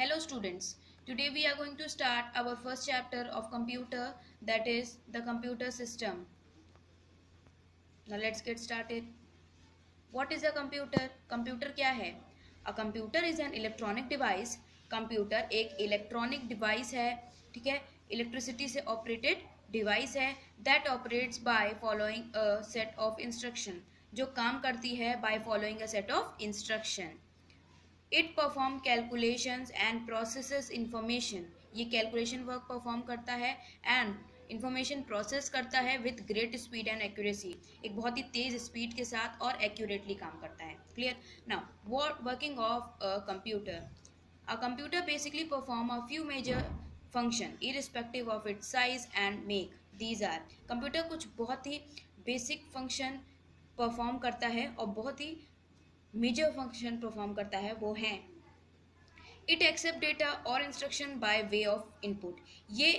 Hello students, today we are going to start our first chapter of computer, that is the computer system. Now let's get started. What is a computer? Computer क्या है? A computer is an electronic device. Computer एक electronic device है, ठीक है, electricity से operated device है that operates by following a set of instruction, जो काम करती है by following a set of instruction. It perform calculations and processes information, ये कैलकुलेशन वर्क परफॉर्म करता है एंड इंफॉर्मेशन प्रोसेस करता है with great speed and accuracy, एक बहुत ही तेज स्पीड के साथ और एक्यूरेटली काम करता है. Clear? Now working of computer. A computer basically perform a few major function irrespective of its size and make. These are, computer कुछ बहुत ही बेसिक फंक्शन परफॉर्म करता है और बहुत ही मेजर फंक्शन परफॉर्म करता है, वो हैं इट एक्सेप्ट डेटा और instruction by way of input, ये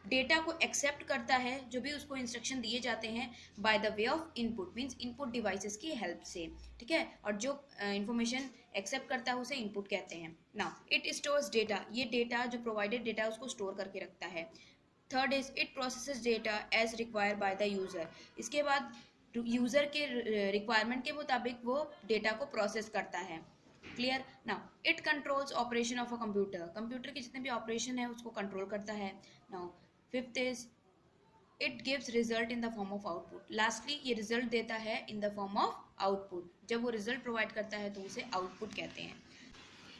डेटा को एक्सेप्ट करता है जो भी उसको इंस्ट्रक्शन दिए जाते हैं by the way of input, means input devices की हेल्प से, ठीक है, और जो इंफॉर्मेशन एक्सेप्ट करता है उसे इनपुट कहते हैं. नाउ इट स्टोर्स डेटा, ये डेटा जो प्रोवाइडेड डेटा है उसको स्टोर करके रखता है. Third is it processes data as require by the user, इसके बाद यूजर के रिक्वायरमेंट के मुताबिक वो डेटा को प्रोसेस करता है. Clear? Now it controls operation of a computer, computer के जितने भी ऑपरेशन है उसको कंट्रोल करता है. Now fifth is it gives result in the form of output, lastly ये रिजल्ट देता है इन द फॉर्म ऑफ आउटपुट, जब वो रिजल्ट प्रोवाइड करता है तो उसे आउटपुट कहते हैं.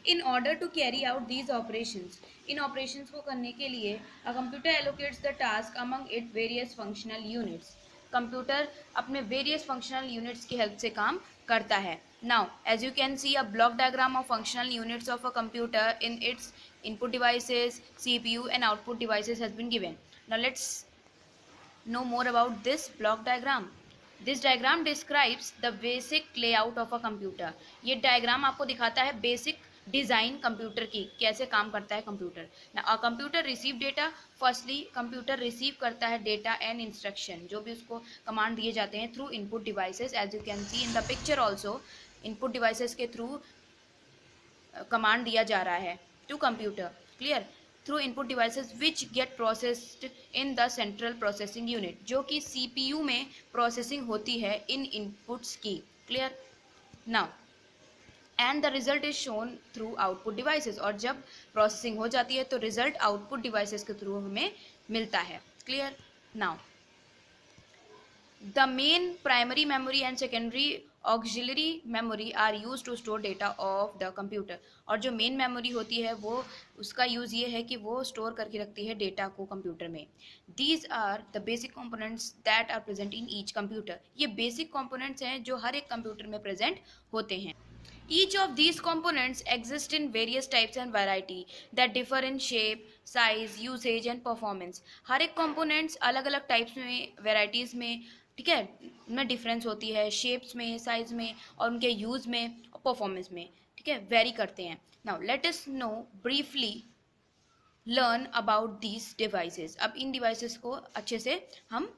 In order to carry out these operations, इन ऑपरेशंस को करने के लिए a computer allocates the task among it various functional units, computer अपने वेरियस फंक्शनल यूनिट्स की हेल्प से काम करता है. Now as you can see a block diagram of functional units of a computer in its input devices, CPU and output devices has been given. Now let's know more about this block diagram. This diagram describes the basic layout of a computer. ये diagram आपको दिखाता है basic design computer की, कैसे काम करता है computer. ना computer receive data, firstly computer receive करता है डेटा एंड इंस्ट्रक्शन, जो भी उसको कमांड दिए जाते हैं through input devices, as you can see in the picture also, input devices के थ्रू कमांड दिया जा रहा है to computer. Clear? Through input devices which get processed in the central processing unit, जो कि CPU में प्रोसेसिंग होती है इन इनपुट्स की. Clear? Now and the result is shown through output devices, और जब प्रोसेसिंग हो जाती है तो रिजल्ट आउटपुट डिवाइसेस के थ्रू हमें मिलता है. Clear? Now the main primary memory and secondary auxiliary memory are use to store data of the computer, और जो मेन मेमोरी होती है वो उसका यूज़ ये है कि वो स्टोर करके रखती है डेटा को कंप्यूटर में. These are the basic components that are present in each computer, ये बेसिक कंपोनेंट्स हैं जो हर एक कंप्यूटर में प्रेजेंट होते हैं. Each of these components exist in various types and variety that differ in shape, size, usage and performance. हर एक components अलग अलग types में, varieties में, ठीक है, उनमें डिफरेंस होती है, शेप्स में, साइज में और उनके यूज़ में और परफॉर्मेंस में, ठीक है, वेरी करते हैं. Now let us know briefly learn about these devices. अब इन डिवाइसेस को अच्छे से हम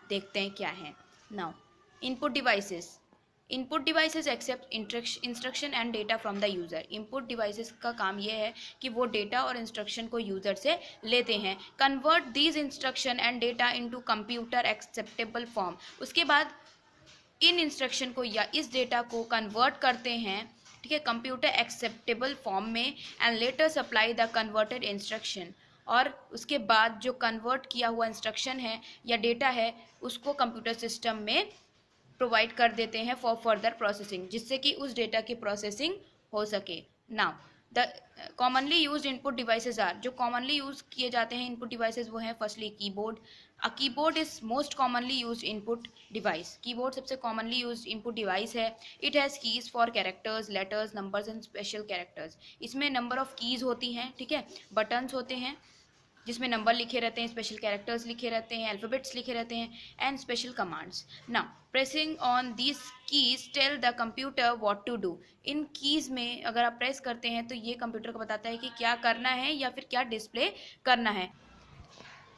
देखते हैं क्या है. Now input devices, input devices accept instruction and data from the user. Input devices का काम यह है कि वो डेटा और इंस्ट्रक्शन को यूज़र से लेते हैं. Convert these instruction and data into computer acceptable form, उसके बाद इन इंस्ट्रक्शन को या इस डेटा को कन्वर्ट करते हैं, ठीक है, कंप्यूटर एक्सेप्टेबल फॉर्म में, and later supply the converted instruction, और उसके बाद जो कन्वर्ट किया हुआ इंस्ट्रक्शन है या डेटा है उसको कंप्यूटर सिस्टम में प्रोवाइड कर देते हैं फॉर फर्दर प्रोसेसिंग, जिससे कि उस डेटा की प्रोसेसिंग हो सके. Now the commonly used input devices are, जो कॉमनली यूज किए जाते हैं इनपुट डिवाइसेस वो हैं firstly keyboard. A keyboard is most commonly used input device, keyboard सबसे कॉमनली यूज्ड इनपुट डिवाइस है. It has keys for characters, letters, numbers and special characters, इसमें number of keys होती हैं, ठीक है, बटन्स होते हैं जिसमें नंबर लिखे रहते हैं, स्पेशल कैरेक्टर्स लिखे रहते हैं, अल्फ़ाबेट्स लिखे रहते हैं and special commands. Now pressing on this keys tell the computer what to do, इन कीज़ में अगर आप प्रेस करते हैं तो ये कंप्यूटर को बताता है कि क्या करना है या फिर क्या डिस्प्ले करना है.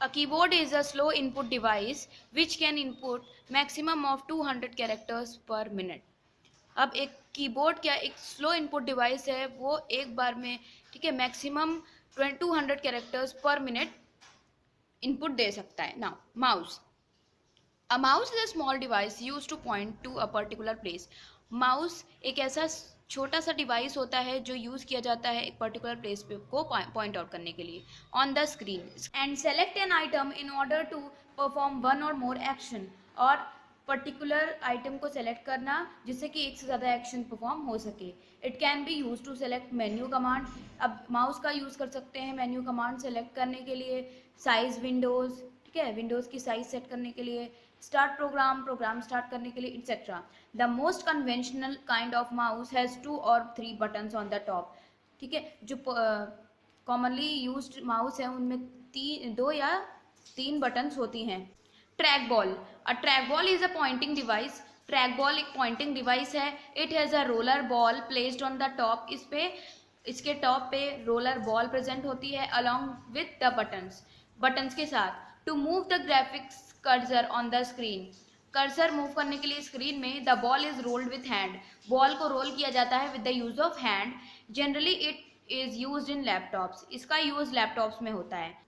A keyboard is a slow input device which can input maximum of 200 characters per minute. अब एक कीबोर्ड क्या एक स्लो इनपुट डिवाइस है, वो एक बार में ठीक है, maximum 200 characters per minute input दे सकता है। Now mouse, a mouse is a small device use to point to a particular place. Mouse एक ऐसा छोटा सा डिवाइस होता है जो यूज किया जाता है एक पर्टिकुलर प्लेस पे को पॉइंट आउट करने के लिए on the screen and select an item in order to perform one or more action. और पर्टिकुलर आइटम को सेलेक्ट करना जिससे कि एक से ज़्यादा एक्शन परफॉर्म हो सके। It can be use to select menu command. अब माउस का यूज़ कर सकते हैं मेन्यू कमांड सेलेक्ट करने के लिए, साइज विंडोज़, ठीक है, विंडोज़ की साइज सेट करने के लिए, स्टार्ट प्रोग्राम स्टार्ट करने के लिए, etcetera. The most conventional kind of mouse has 2 और 3 बटन्स ऑन द टॉप। ठीक है, जो कॉमनली यूज्ड माउस है उनमें 2 या 3 बटन्स होती हैं। Track ball, a track ball is a pointing device. Track ball एक पॉइंटिंग डिवाइस है। It has a roller ball placed on the top. इस पे इसके टॉप पे रोलर बॉल प्रेजेंट होती है अलॉन्ग विथ द बटन्स के साथ। To move the graphics cursor on the screen, cursor move करने के लिए स्क्रीन में the ball is rolled with hand. Ball को रोल किया जाता है with the use of hand. Generally it is used in laptops. इसका यूज लैपटॉप्स में होता है।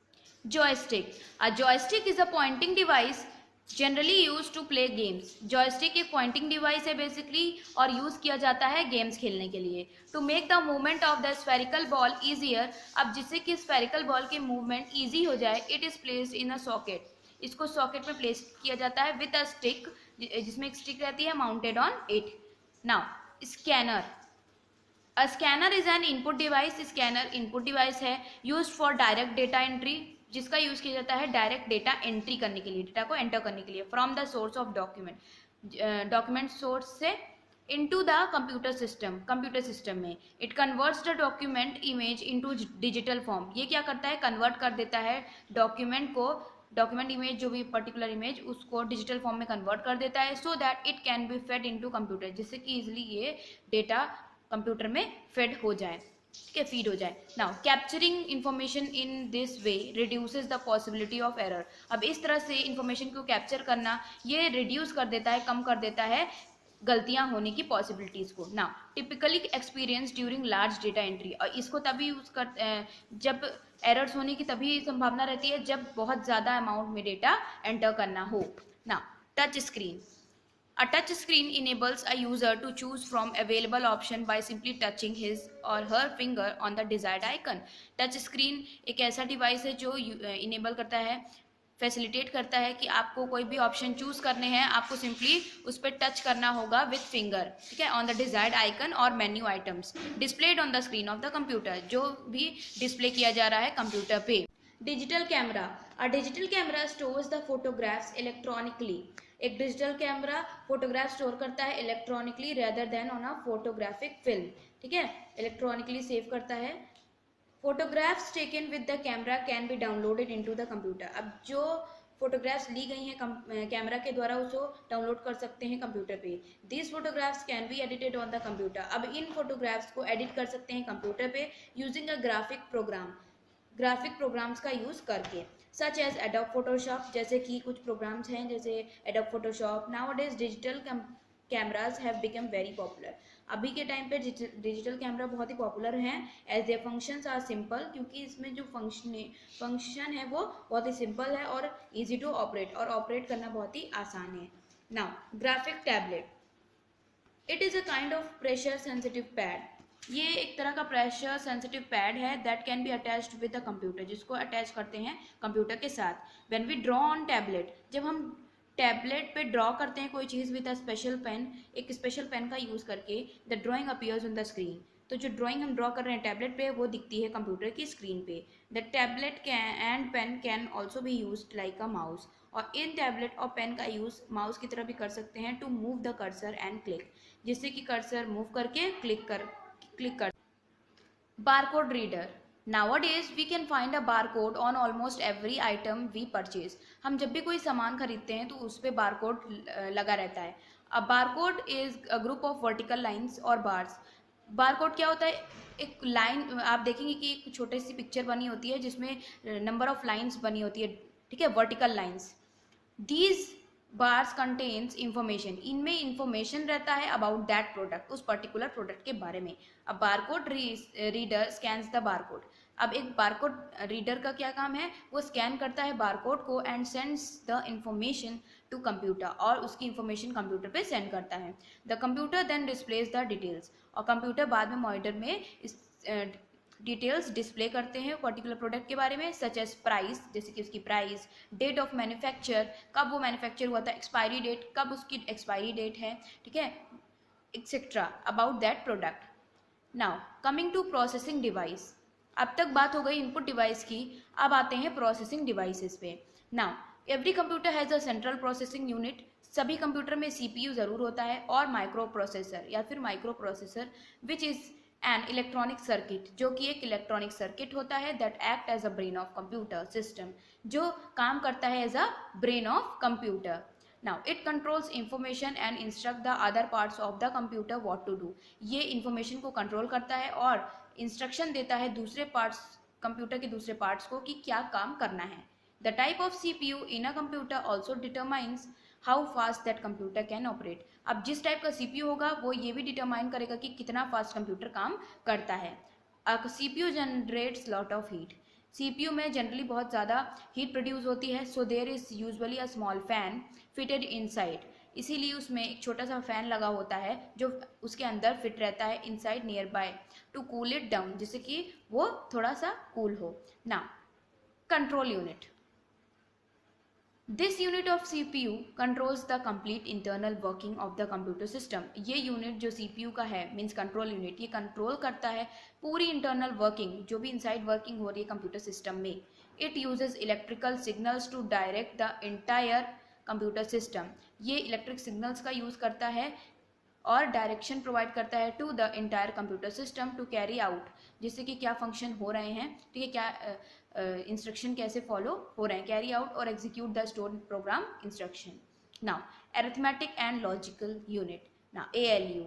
Joystick, a joystick is a pointing device generally use to play games. Joystick एक pointing device है बेसिकली और यूज किया जाता है गेम्स खेलने के लिए। To make the movement of the spherical ball easier, अब जिससे कि स्फेरिकल बॉल की मूवमेंट ईजी हो जाए, it is placed in a socket. इसको सॉकेट में प्लेस किया जाता है विद अ स्टिक, जिसमें एक स्टिक रहती है mounted on it. Now scanner, a scanner is an input device. Scanner input device है use for direct data entry, जिसका यूज किया जाता है डायरेक्ट डेटा एंट्री करने के लिए, डेटा को एंटर करने के लिए from the source of document source से इनटू द कंप्यूटर सिस्टम में। It converts the document image into digital form. ये क्या करता है, कन्वर्ट कर देता है डॉक्यूमेंट इमेज, जो भी पर्टिकुलर इमेज, उसको डिजिटल फॉर्म में कन्वर्ट कर देता है so that it can be fed into computer, जिससे कि इजिली ये डेटा कंप्यूटर में फेड हो जाए, ठीक है, फीड हो जाए। Now capturing information in this way reduces the possibility of error. अब इस तरह से इंफॉर्मेशन को कैप्चर करना ये रिड्यूस कर देता है, कम कर देता है गलतियां होने की पॉसिबिलिटीज को। Now typically experience during large data entry, और इसको तभी यूज कर जब एरर्स होने की तभी संभावना रहती है जब बहुत ज़्यादा अमाउंट में डेटा एंटर करना हो। Now touch screen, a touch screen enables a user to choose from available option by simply touching his or her finger on the desired icon. Touch screen एक ऐसा डिवाइस है जो enable करता है, facilitate करता है कि आपको कोई भी ऑप्शन चूज करने हैं, आपको सिंपली उस पर टच करना होगा विथ फिंगर, ठीक है, ऑन द डिजायर्ड आइकन और menu items displayed on the screen of the computer, जो भी डिस्प्ले किया जा रहा है कंप्यूटर पे। Digital camera, a digital camera stores the photographs electronically. एक डिजिटल कैमरा फोटोग्राफ स्टोर करता है electronically rather than on a photographic film, ठीक है, इलेक्ट्रॉनिकली सेव करता है। Photographs taken with the camera can be downloaded into the computer. अब जो photographs ली गई हैं कैमरा के द्वारा उसको डाउनलोड कर सकते हैं कंप्यूटर पे। These photographs can be edited on the computer. अब इन फोटोग्राफ्स को एडिट कर सकते हैं कंप्यूटर पे यूजिंग अ ग्राफिक प्रोग्राम्स का यूज करके, सच एज एडोब फोटोशॉप, जैसे कि कुछ प्रोग्राम्स हैं जैसे Adobe Photoshop. Nowadays digital cameras have become very popular. अभी के टाइम पे डिजिटल कैमरा बहुत ही पॉपुलर हैं as they functions are simple, क्योंकि इसमें जो फंक्शन है वो बहुत ही सिंपल है और इजी टू ऑपरेट, और ऑपरेट करना बहुत ही आसान है। Now graphic tablet, it is a kind of pressure sensitive pad. ये एक तरह का प्रेशर सेंसिटिव पैड है that can be attached with the computer, जिसको अटैच करते हैं कंप्यूटर के साथ। When we draw on tablet, जब हम टैबलेट पे ड्रॉ करते हैं कोई चीज़ विद अ स्पेशल पेन, एक स्पेशल पेन का यूज़ करके, the drawing appears on the screen. तो जो ड्राइंग हम ड्रॉ कर रहे हैं टैबलेट पे वो दिखती है कंप्यूटर की स्क्रीन पे। The tablet and pen can also be use like a mouse, और इन टैबलेट और पेन का यूज़ माउस की तरह भी कर सकते हैं to move the cursor and click, जिससे कि कर्सर मूव करके क्लिक कर। Barcode reader, nowadays we can find a barcode on almost every item we purchase. हम जब भी कोई सामान खरीदते हैं तो उस पर बारकोड लगा रहता है। A barcode is a group of vertical lines और बार्स। बारकोड क्या होता है, एक लाइन, आप देखेंगे कि एक छोटी सी पिक्चर बनी होती है जिसमें नंबर ऑफ लाइंस बनी होती है, ठीक है, vertical lines. These bars contains information, इनमें इंफॉर्मेशन रहता है अबाउट दैट प्रोडक्ट, उस पर्टिकुलर प्रोडक्ट के बारे में. अब barcode reader scans the barcode. अब एक बारकोड रीडर का क्या काम है, वो स्कैन करता है बारकोड को and sends the information to computer, और उसकी इंफॉर्मेशन कंप्यूटर पे सेंड करता है. The computer then displays the details, और कंप्यूटर बाद में मॉनिटर में इस डिटेल्स डिस्प्ले करते हैं पर्टिकुलर प्रोडक्ट के बारे में, सच एज प्राइस, जैसे कि उसकी प्राइस, डेट ऑफ मैन्युफैक्चर, कब वो मैन्युफैक्चर हुआ था, एक्सपायरी डेट, कब उसकी एक्सपायरी डेट है, ठीक है, etcetera about that product. Now coming to processing device. अब तक बात हो गई इनपुट डिवाइस की, अब आते हैं प्रोसेसिंग डिवाइसेस पे. Now every computer has a central processing unit, सभी कंप्यूटर में सीपीयू ज़रूर होता है, और माइक्रो प्रोसेसर या फिर microprocessor which is an electronic circuit, जो कि एक इलेक्ट्रॉनिक सर्किट होता है that act as a brain of computer system, जो काम करता है as a brain of computer. Now it controls information and instruct the other parts of the computer what to do. ये information को control करता है और instruction देता है दूसरे parts, कंप्यूटर के दूसरे parts को कि क्या काम करना है. The type of CPU in a computer also determines how fast that computer can operate. अब जिस टाइप का CPU होगा वो ये भी डिटरमाइन करेगा कि कितना फास्ट कंप्यूटर काम करता है. A CPU generates lot of heat. CPU में जनरली बहुत ज़्यादा हीट प्रोड्यूस होती है, so there is usually a small fan fitted inside, इसीलिए उसमें एक छोटा सा फैन लगा होता है जो उसके अंदर फिट रहता है inside near by two cool it down, जिससे कि वो थोड़ा सा कूल हो. ना control unit. This unit of CPU controls the complete internal working of the computer system. ये यूनिट जो CPU का है मीन्स कंट्रोल यूनिट, ये कंट्रोल करता है पूरी इंटरनल वर्किंग, जो भी इनसाइड वर्किंग हो रही है कंप्यूटर सिस्टम में. It uses electrical signals to direct the entire computer system. ये इलेक्ट्रिक सिग्नल्स का यूज़ करता है और डायरेक्शन प्रोवाइड करता है to the entire computer system to carry out, जिससे कि क्या फंक्शन हो रहे हैं, ठीक है, क्या इंस्ट्रक्शन कैसे फॉलो हो रहे हैं, कैरी आउट और execute the stored program instruction. Now arithmetic and logical unit. Now ALU.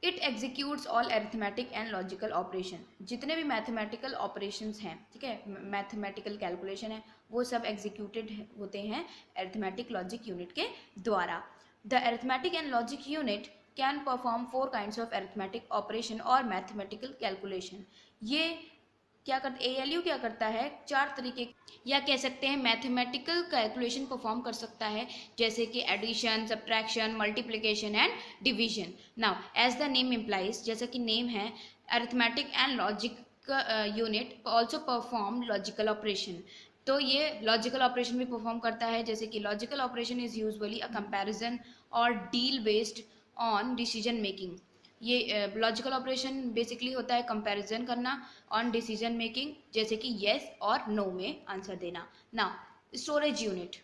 It executes all arithmetic and logical operation. जितने भी मैथमेटिकल ऑपरेशंस हैं, ठीक है, मैथमेटिकल कैलकुलेशन है, वो सब एग्जीक्यूटेड होते हैं अरिथमेटिक लॉजिक यूनिट के द्वारा. The arithmetic and logic unit can perform 4 kinds of arithmetic operation और मैथमेटिकल कैलकुलेशन. ये क्या करता है, ALU क्या करता है, 4 तरीके या कह सकते हैं मैथमेटिकल कैलकुलेशन परफॉर्म कर सकता है, जैसे कि addition, subtraction, multiplication and division. Now as the name implies, जैसा कि नेम है, arithmetic and logic unit also perform logical operation. तो ये लॉजिकल ऑपरेशन भी परफॉर्म करता है, जैसे कि logical operation is usually a comparison और deal based on decision making. ये लॉजिकल ऑपरेशन बेसिकली होता है कंपैरिजन करना ऑन डिसीजन मेकिंग, जैसे कि येस और नो में आंसर देना. नाउ स्टोरेज यूनिट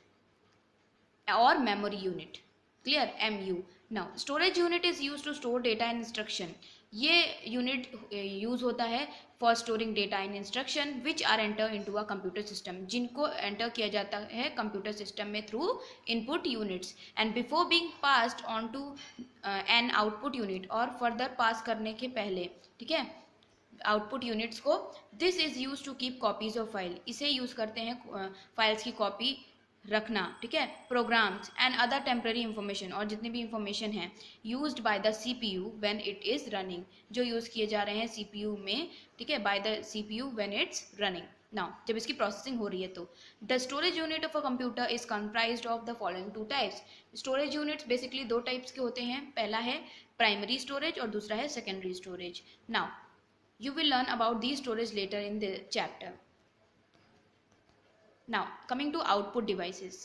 और memory unit, clear, MU. Now storage unit is use to store data and instruction. ये यूनिट यूज होता है for storing data in instruction which are enter into a computer system, जिनको enter किया जाता है computer system में through input units and before being passed on to an output unit, और further pass करने के पहले, ठीक है, आउटपुट यूनिट्स को. This is use to keep copies of file, इसे यूज करते हैं फाइल्स की कॉपी रखना, ठीक है, programs and other temporary information, और जितने भी इंफॉर्मेशन हैं used by the CPU when it is running, जो यूज़ किए जा रहे हैं CPU में, ठीक है, by the CPU when it's running. Now जब इसकी प्रोसेसिंग हो रही है तो the storage unit of a computer is comprised of the following 2 types. Storage units basically 2 types के होते हैं, पहला है प्राइमरी स्टोरेज और दूसरा है secondary storage. Now you will learn about these storage later in the chapter. Now coming to output devices.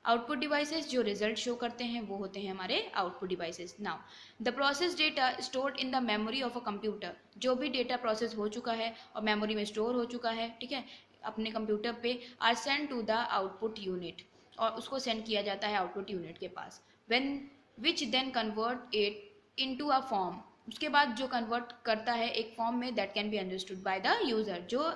Output devices जो result show करते हैं वो होते हैं हमारे output devices. Now the process data stored in the memory of a computer, जो भी data process हो चुका है और मेमोरी में स्टोर हो चुका है, ठीक है, अपने कंप्यूटर पे, are send to the output unit, और उसको सेंड किया जाता है आउटपुट यूनिट के पास, when which then convert it into a form, उसके बाद जो कन्वर्ट करता है एक फॉर्म में that can be understood by the user, जो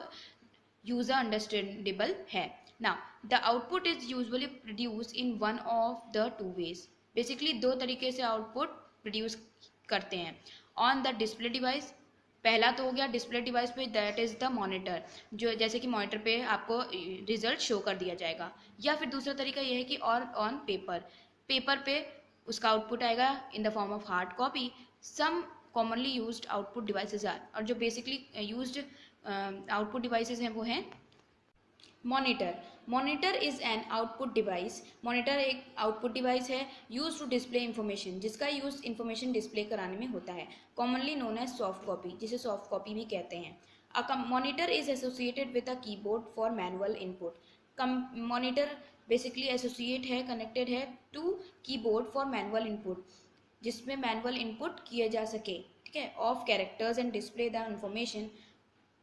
यूजर अंडरस्टैंडेबल है. Now, the output is usually produced in one of the 2 ways. Basically 2 तरीके से आउटपुट प्रोड्यूस करते हैं. On the display device, पहला तो हो गया डिस्प्ले डिवाइस पे, दैट इज द मॉनिटर, जो जैसे कि मॉनिटर पे आपको रिजल्ट शो कर दिया जाएगा। या फिर दूसरा तरीका यह है कि और ऑन पेपर, पेपर पे उसका आउटपुट आएगा in the form of hard copy. Some commonly used output devices are, और जो बेसिकली यूज्ड आउटपुट डिवाइसेस हैं वो हैं monitor. Monitor is an output device, monitor एक आउटपुट डिवाइस है यूज टू डिस्प्ले इंफॉर्मेशन, जिसका यूज इंफॉर्मेशन डिस्प्ले कराने में होता है, commonly known as soft copy, जिसे सॉफ्ट कॉपी भी कहते हैं। A monitor is associated with a keyboard for manual input. Monitor basically associate है, कनेक्टेड है to keyboard for manual input, जिसमें मैनुअल इनपुट किए जा सके, ठीक है, of characters and display the information,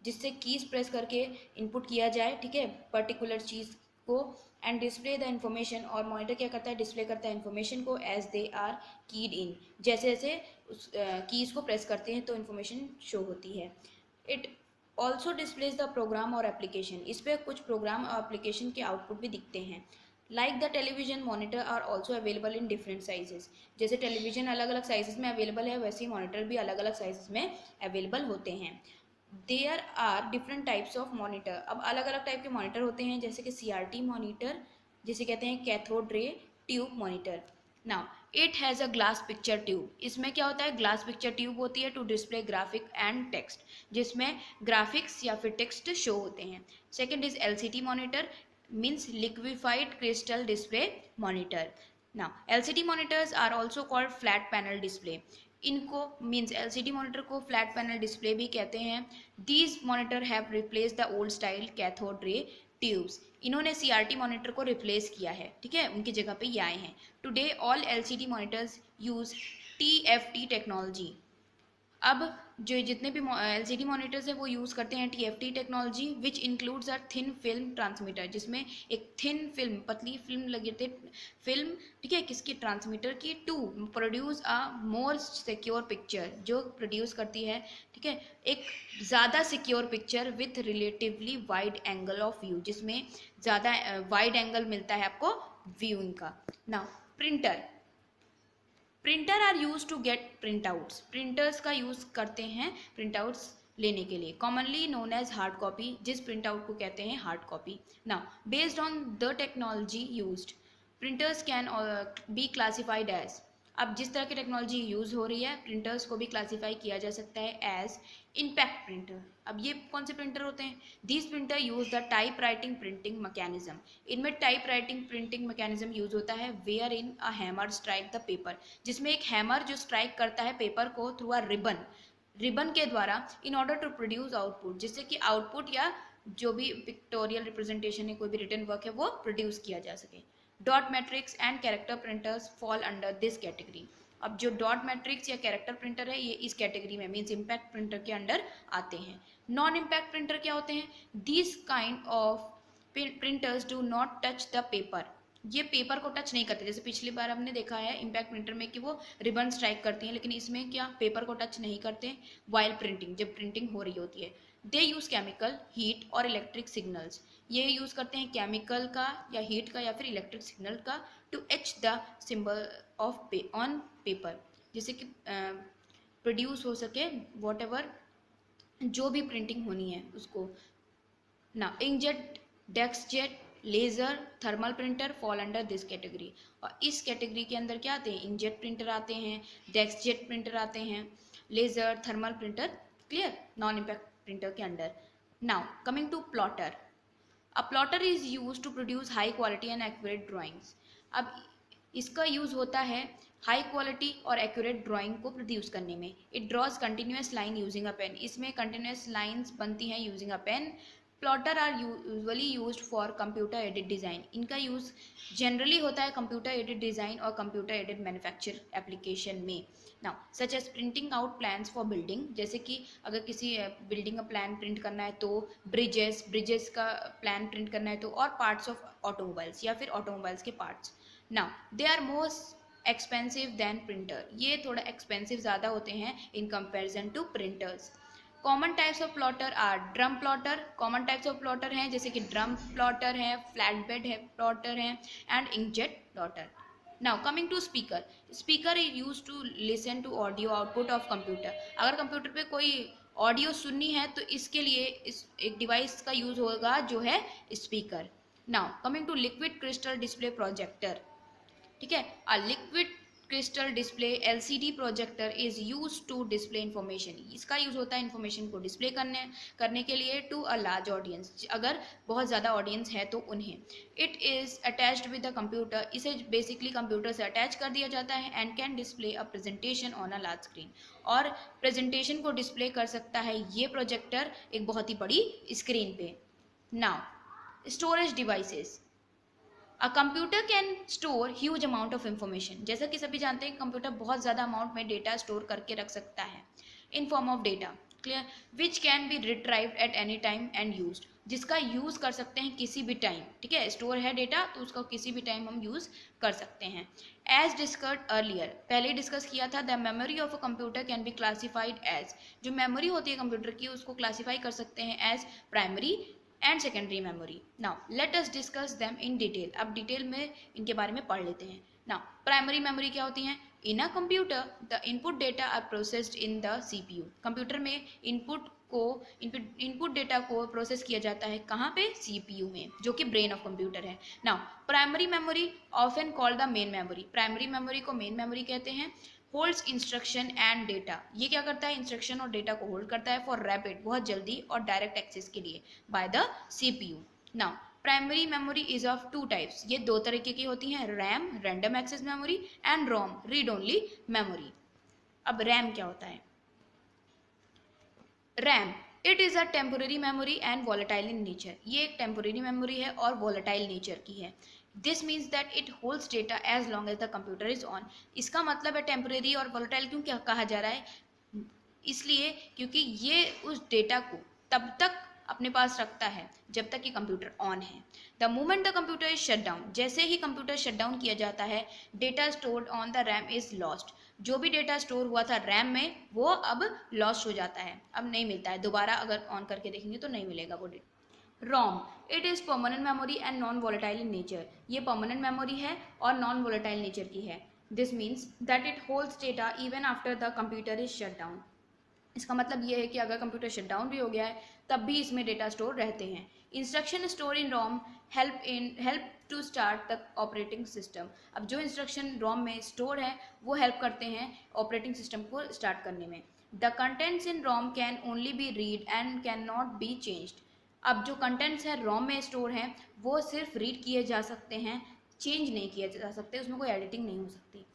जिससे कीज प्रेस करके इनपुट किया जाए, ठीक है, पर्टिकुलर चीज़ को, एंड डिस्प्ले द इंफॉर्मेशन, और मॉनिटर क्या करता है, डिस्प्ले करता है इंफॉर्मेशन को एज दे आर कीड इन, जैसे जैसे उस कीज को प्रेस करते हैं तो इन्फॉर्मेशन शो होती है। It also displays the program और एप्लीकेशन, इस पर कुछ प्रोग्राम और एप्लीकेशन के आउटपुट भी दिखते हैं। Like the television monitor are also available in different sizes, जैसे टेलीविजन अलग अलग साइजेस में अवेलेबल है, वैसे ही मॉनिटर भी अलग अलग साइजेस में अवेलेबल होते हैं। There are different types of monitor, अब अलग अलग टाइप के मॉनिटर होते हैं, जैसे कि CRT मॉनिटर, जिसे कहते हैं cathode ray tube monitor. Now it has a glass picture tube, इसमें क्या होता है, ग्लास पिक्चर ट्यूब होती है to display graphic and text, जिसमें ग्राफिक्स या फिर टेक्स्ट शो होते हैं। Second is LCD monitor, means liquified crystal display monitor. Now LCD monitors are also called flat panel display, इनको मीन्स LCD मॉनिटर को flat panel display भी कहते हैं। These monitor have replace the old style cathode ray tubes, इन्होंने CRT monitor को replace किया है, ठीक है, उनकी जगह पे ये आए हैं। Today all LCD monitors use TFT technology, अब जो जितने भी LCD मॉनिटर्स हैं वो यूज़ करते हैं TFT technology, which includes a thin film transmitter, जिसमें एक थिन फिल्म, पतली फिल्म लगी थे फिल्म, ठीक है, किसकी, ट्रांसमीटर की, to produce a more secure picture, जो प्रोड्यूस करती है, ठीक है, एक ज़्यादा secure picture with relatively wide angle of view, जिसमें ज़्यादा वाइड एंगल मिलता है आपको व्यूइंग का। Now printer, printer are use to get printouts, printers का यूज करते हैं प्रिंट आउट्स लेने के लिए, commonly known as hard copy, जिस प्रिंट आउट को कहते हैं hard copy. Now based on the technology used, printers can be classified as, अब जिस तरह की टेक्नोलॉजी यूज हो रही है प्रिंटर्स को भी क्लासीफाई किया जा सकता है एज इम्पैक्ट प्रिंटर। अब ये कौन से प्रिंटर होते हैं, this printer use the type writing printing mechanism, इनमें type writing printing mechanism use होता है, where in a hammer strike the paper, जिसमें एक हैमर जो स्ट्राइक करता है पेपर को थ्रू अ रिबन, रिबन के द्वारा, in order to produce output, जिससे कि आउटपुट या जो भी पिक्टोरियल रिप्रेजेंटेशन है, कोई भी रिटन वर्क है, वो प्रोड्यूस किया जा सके। Dot matrix and character printers fall under this category, अब जो डॉट मैट्रिक्स या कैरेक्टर प्रिंटर है ये इस कैटेगरी में, मीन्स इम्पैक्ट प्रिंटर के अंडर आते हैं। नॉन इम्पैक्ट प्रिंटर क्या होते हैं, this kind of printers do not touch the paper, ये पेपर को टच नहीं करते, जैसे पिछली बार हमने देखा है इम्पैक्ट प्रिंटर में कि वो रिबन स्ट्राइक करती हैं, लेकिन इसमें क्या पेपर को टच नहीं करते वाइल प्रिंटिंग, जब प्रिंटिंग हो रही होती है। दे यूज केमिकल, हीट और इलेक्ट्रिक सिग्नल्स, ये यूज करते हैं केमिकल का या हीट का या फिर इलेक्ट्रिक सिग्नल का, to etch the symbol of on paper, जिससे कि प्रोड्यूस हो सके वॉट एवर जो भी प्रिंटिंग होनी है उसको। ना inkjet, deskjet, laser, thermal printer fall under this category, और इस कैटेगरी के अंदर क्या आते हैं, इंकजेट प्रिंटर आते हैं, डेस्कजेट प्रिंटर आते हैं, laser, thermal printer, clear, non impact printer के under. Now coming to plotter, a plotter is use to produce high quality and accurate drawings, अब इसका यूज होता है हाई क्वालिटी और एक्यूरेट ड्राइंग को प्रोड्यूस करने में। It draws continuous line using a pen, इसमें कंटिन्यूस लाइंस बनती हैं using a pen. Plotter are usually used for computer aided design, इनका यूज़ जनरली होता है कंप्यूटर एडेड डिज़ाइन और कंप्यूटर एडेड मैन्युफैक्चर एप्लीकेशन में। Now such as printing out plans for building, जैसे कि अगर किसी बिल्डिंग का प्लान प्रिंट करना है तो, ब्रिजेस का प्लान प्रिंट करना है तो, और पार्ट्स ऑफ ऑटोमोबाइल्स या फिर ऑटोमोबाइल्स के parts. Now they are most expensive than printer, ये थोड़ा एक्सपेंसिव ज़्यादा होते हैं in comparison to printers. Common types of plotter are drum plotter, common types of plotter हैं जैसे कि ड्रम प्लॉटर है, फ्लैट बेड है प्लॉटर है, and inkjet plotter. Now coming to speaker, speaker is use to listen to audio output of computer, अगर कंप्यूटर पे कोई ऑडियो सुननी है तो इसके लिए इस एक डिवाइस का यूज होगा जो है speaker. Now coming to liquid crystal display projector, ठीक है। A liquid crystal display LCD projector is use to display information. इसका यूज होता है इंफॉर्मेशन को डिस्प्ले करने के लिए टू अ लार्ज ऑडियंस, अगर बहुत ज़्यादा ऑडियंस है तो उन्हें। It is attached with the computer, इसे बेसिकली कंप्यूटर से अटैच कर दिया जाता है and can display a presentation on a large screen, और प्रेजेंटेशन को डिस्प्ले कर सकता है ये प्रोजेक्टर एक बहुत ही बड़ी स्क्रीन पे। Now storage devices, a computer can store huge amount of information. जैसा कि सभी जानते हैं कंप्यूटर बहुत ज़्यादा अमाउंट में डेटा स्टोर करके रख सकता है in form of data, clear, which can be retrieved at any time and used, जिसका यूज कर सकते हैं किसी भी टाइम, ठीक है। स्टोर है डेटा तो उसका किसी भी टाइम हम यूज कर सकते हैं। एज डिस्कस्ड अर्लियर, पहले डिस्कस किया था, the memory of a computer can be classified as, जो मेमोरी होती है कंप्यूटर की उसको क्लासीफाई कर सकते हैं as primary and secondary memory. Now let us discuss them in detail, अब डिटेल में इनके बारे में पढ़ लेते हैं। नाउ प्राइमरी मेमोरी क्या होती है? In a computer the input data are processed in the CPU, computer में इनपुट डेटा को प्रोसेस किया जाता है कहाँ पे? सीपीयू में, जो कि ब्रेन ऑफ कंप्यूटर है। Now primary memory often called the main memory, primary memory को मेन मेमोरी कहते हैं। होल्ड्स इंस्ट्रक्शन एंड डेटा, ये क्या करता है? इंस्ट्रक्शन और डेटा को होल्ड करता है फॉर रैपिड, बहुत जल्दी और डायरेक्ट एक्सेस के लिए by the CPU. Now primary memory is of two types, ये दो तरीके की होती हैं, RAM random access memory and ROM read only memory. अब रैम क्या होता है? RAM, it is a temporary memory and volatile in nature, ये एक टेम्पोररी मेमोरी है और वॉलेटाइल नेचर की है। This means that it holds data as long as the computer is on, इसका मतलब है टेम्पोररी और वॉलेटाइल क्यों क्या कहा जा रहा है? इसलिए क्योंकि ये उस डेटा को तब तक अपने पास रखता है जब तक कि कंप्यूटर ऑन है। The moment the computer is shut down, जैसे ही कंप्यूटर शट डाउन किया जाता है, data stored on the RAM is lost, जो भी डेटा स्टोर हुआ था रैम में वो अब लॉस्ट हो जाता है, अब नहीं मिलता है, दोबारा अगर ऑन करके देखेंगे तो नहीं मिलेगा वो data. ROM, it is permanent memory and non volatile in nature, ये परमानेंट मेमोरी है और नॉन वॉलेटाइल नेचर की है। This means that it holds data even after the computer is shut down, इसका मतलब ये है कि अगर कंप्यूटर शट डाउन भी हो गया है तब भी इसमें डेटा स्टोर रहते हैं। Instruction store in ROM help to start the operating system, अब जो इंस्ट्रक्शन रोम में स्टोर है वो हेल्प करते हैं ऑपरेटिंग सिस्टम को स्टार्ट करने में। The contents in ROM can only be read and can not be changed, अब जो कंटेंट्स है रोम में स्टोर हैं वो सिर्फ रीड किए जा सकते हैं, चेंज नहीं किए जा सकते, उसमें कोई एडिटिंग नहीं हो सकती।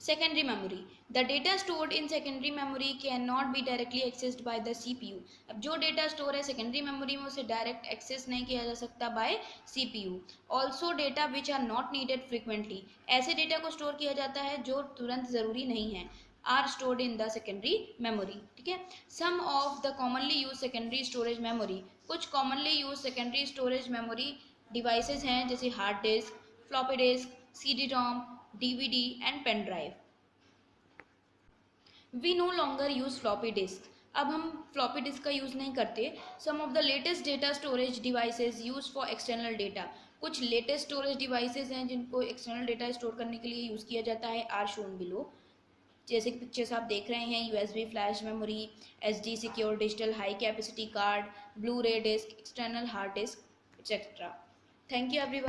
Secondary memory, the data stored in secondary memory cannot be directly accessed by the CPU, अब जो डेटा स्टोर है सेकेंडरी मेमोरी में उसे डायरेक्ट एक्सेस नहीं किया जा सकता by CPU। Also data which are not needed frequently, ऐसे डेटा को स्टोर किया जाता है जो तुरंत ज़रूरी नहीं है, are stored in the secondary memory, ठीक है। Some of the commonly use secondary storage memory, कुछ commonly use secondary storage memory devices हैं जैसे hard disk, floppy disk, CD-ROM, DVD and pen drive. We no longer use floppy disk, अब हम floppy disk का use नहीं करते। Some of the latest data storage devices use for external data, कुछ latest storage devices हैं जिनको external data store करने के लिए यूज़ किया जाता है, आर शोन बिलो, जैसे कि पिक्चर्स आप देख रहे हैं, USB flash memory, SD secure digital high capacity card, blu ray disk, external hard disk etcetera. Thank you everyone.